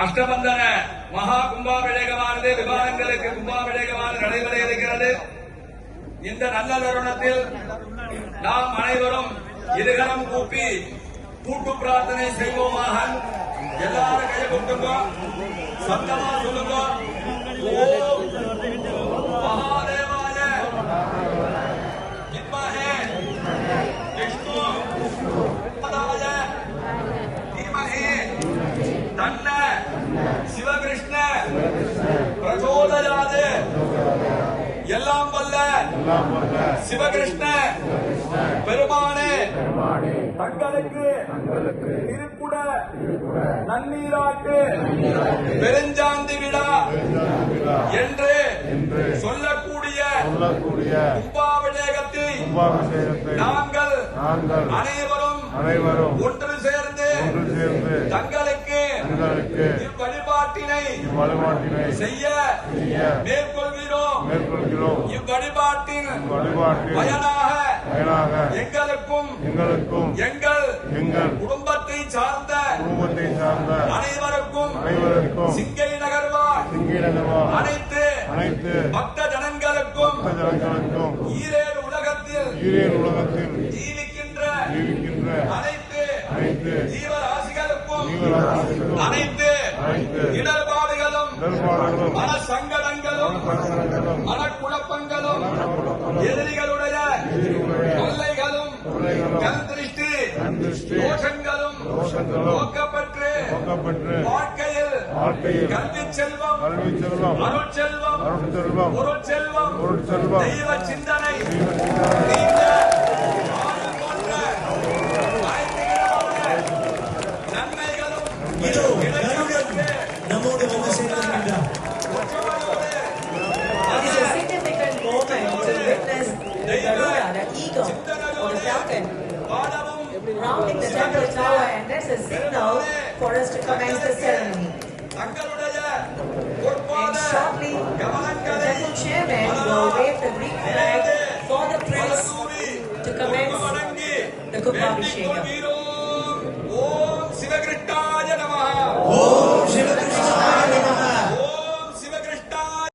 அஷ்டபந்தன மகா கும்பாபிஷேகமானது விவாதங்களுக்கு கும்பாபிஷேகமானது நடைபெற இருக்கிறது. இந்த நல்ல தருணத்தில் நாம் அனைவரும் இருகரம் கூப்பி கூட்டு பிரார்த்தனை செய்வோமாக. எல்லாரும் கையை கொடுத்துங்க, சத்தமா சொல்லுங்க. ஓம் மகாதேவாய வித்மஹே விஷ்ணு பதாய தீமஹி தன்ன சிவகிருஷ்ண பிரச்சோதயாத். எல்லாம் வல்ல சிவகிருஷ்ண பெருமானே தங்களுக்கு திருக்குட நன்னீராட்டு பெருஞ்சாந்தி விழா என்று சொல்லக்கூடிய கும்பாபிஷேகத்தை நாங்கள் அனைவரும் ஒன்று சேர்ந்து தங்களுக்கு இவ்வழிபாட்டினை செய்ய மேற்கொள்கிறோம். இவ்வழிபாட்டின் பயனாக எங்களுக்கும் எங்கள் குடும்பத்தை சார்ந்த அனைவருக்கும் சிங்கை நகர்வார் அனைத்து பக்த ஜனங்களுக்கும் ஈரேழு உலகத்தில் ஜீவிக்கின்ற அனைத்து ஜீவராசிகளுக்கும் அனைத்து இடர்பாடுகளும் மனசங்கடங்களும் மனக்குழப்பங்களும் எதிரிகளுடைய தொல்லைகளும் கண் திருஷ்டி தோஷங்களும் போக்கப்பட்டு வாழ்க்கையில் கல்வி செல்வம் அருட்செல்வம் பொருட்செல்வம் தெய்வ சிந்தனை rounding the temple tower, and that's a signal for us to commence the ceremony. And shortly, the temple chairman will wave the Greek flag for the prince to commence the Kumbhabhishekam.